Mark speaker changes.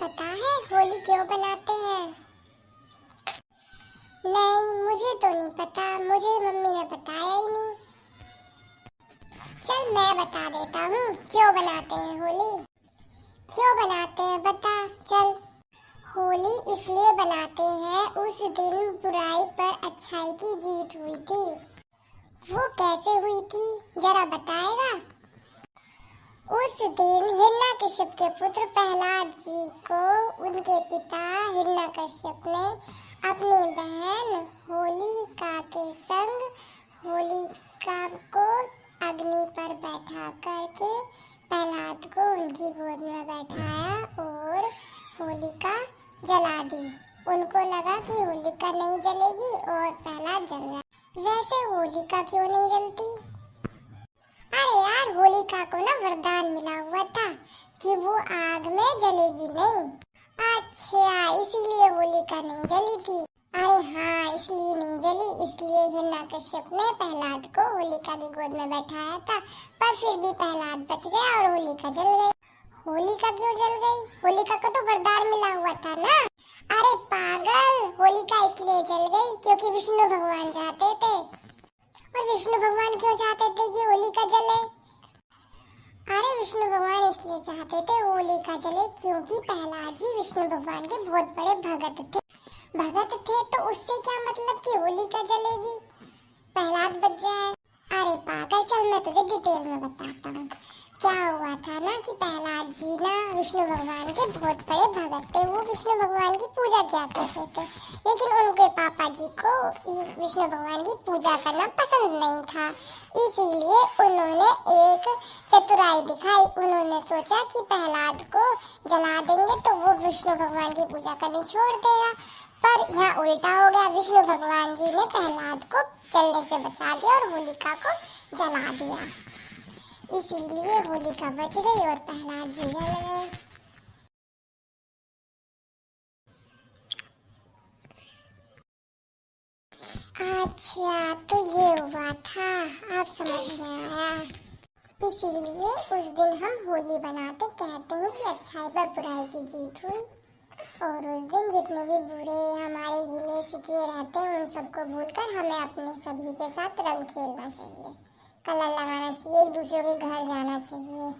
Speaker 1: पता है होली क्यों बनाते हैं? नहीं, मुझे तो नहीं पता, मुझे मम्मी ने बताया ही नहीं। चल मैं बता देता हूँ क्यों बनाते हैं होली। क्यों बनाते हैं बता चल। होली इसलिए बनाते हैं, उस दिन बुराई पर अच्छाई की जीत हुई थी। वो कैसे हुई थी जरा बताएगा? उस दिन हिरण्यकश्यप के पुत्र प्रहलाद जी को उनके पिता हिरण्यकश्यप ने अपनी बहन होलिका के संग होलिका को अग्नि पर बैठा करके प्रहलाद को उनकी गोद में बैठाया और होलिका जला दी। उनको लगा कि होलिका नहीं जलेगी और प्रहलाद जल गया। वैसे होलिका क्यों नहीं जलती? अरे यार, होलिका को ना वरदान मिला हुआ था कि वो आग में जलेगी नहीं। अच्छा, इसीलिए होलिका नहीं जली थी। अरे हाँ, इसलिए नहीं जली, इसलिए हिरण्यकश्यप ने प्रहलाद को होलिका की गोद में बैठाया था, पर फिर भी प्रहलाद बच गया और होलिका जल गई। होलिका क्यों जल गई? होलिका को तो वरदान मिला हुआ था ना। अरे पागल, होलिका इसलिए जल गई क्योंकि विष्णु भगवान चाहते थे। और विष्णु भगवान क्यों चाहते थे कि होलिका जले? अरे विष्णु भगवान इसलिए चाहते थे होलिका जले क्योंकि प्रहलाद जी विष्णु भगवान के बहुत बड़े भगत थे। भगत थे तो उससे क्या मतलब कि होलिका जलेगी, प्रहलाद बच जाए। अरे पागल, चल मैं तुझे डिटेल में बताता हूँ। क्या हुआ था ना कि प्रहलाद जी ना विष्णु भगवान के बहुत बड़े भगत थे। वो विष्णु भगवान की पूजा किया करते थे, लेकिन उनके पापा जी को विष्णु भगवान की पूजा करना पसंद नहीं था। इसीलिए उन्होंने एक चतुराई दिखाई। उन्होंने सोचा कि प्रहलाद को जला देंगे तो वो विष्णु भगवान की पूजा करनी छोड़ देगा। पर यहाँ उल्टा हो गया, विष्णु भगवान जी ने प्रहलाद को जलने से बचा दिया और होलिका को जला दिया। इसीलिए होलिका बच गई और प्रहलाद जी जल गए। अच्छा, तो ये हुआ था, आप समझ में आया। इसीलिए उस दिन हम होली बनाते, कहते हैं कि अच्छाई पर बुराई की जीत हुई। और उस दिन जितने भी बुरे हमारे गिले शिकवे रहते हैं उन सबको भूलकर हमें अपने सभी के साथ रंग खेलना चाहिए, कलर लगाना चाहिए, एक दूसरे के घर जाना चाहिए।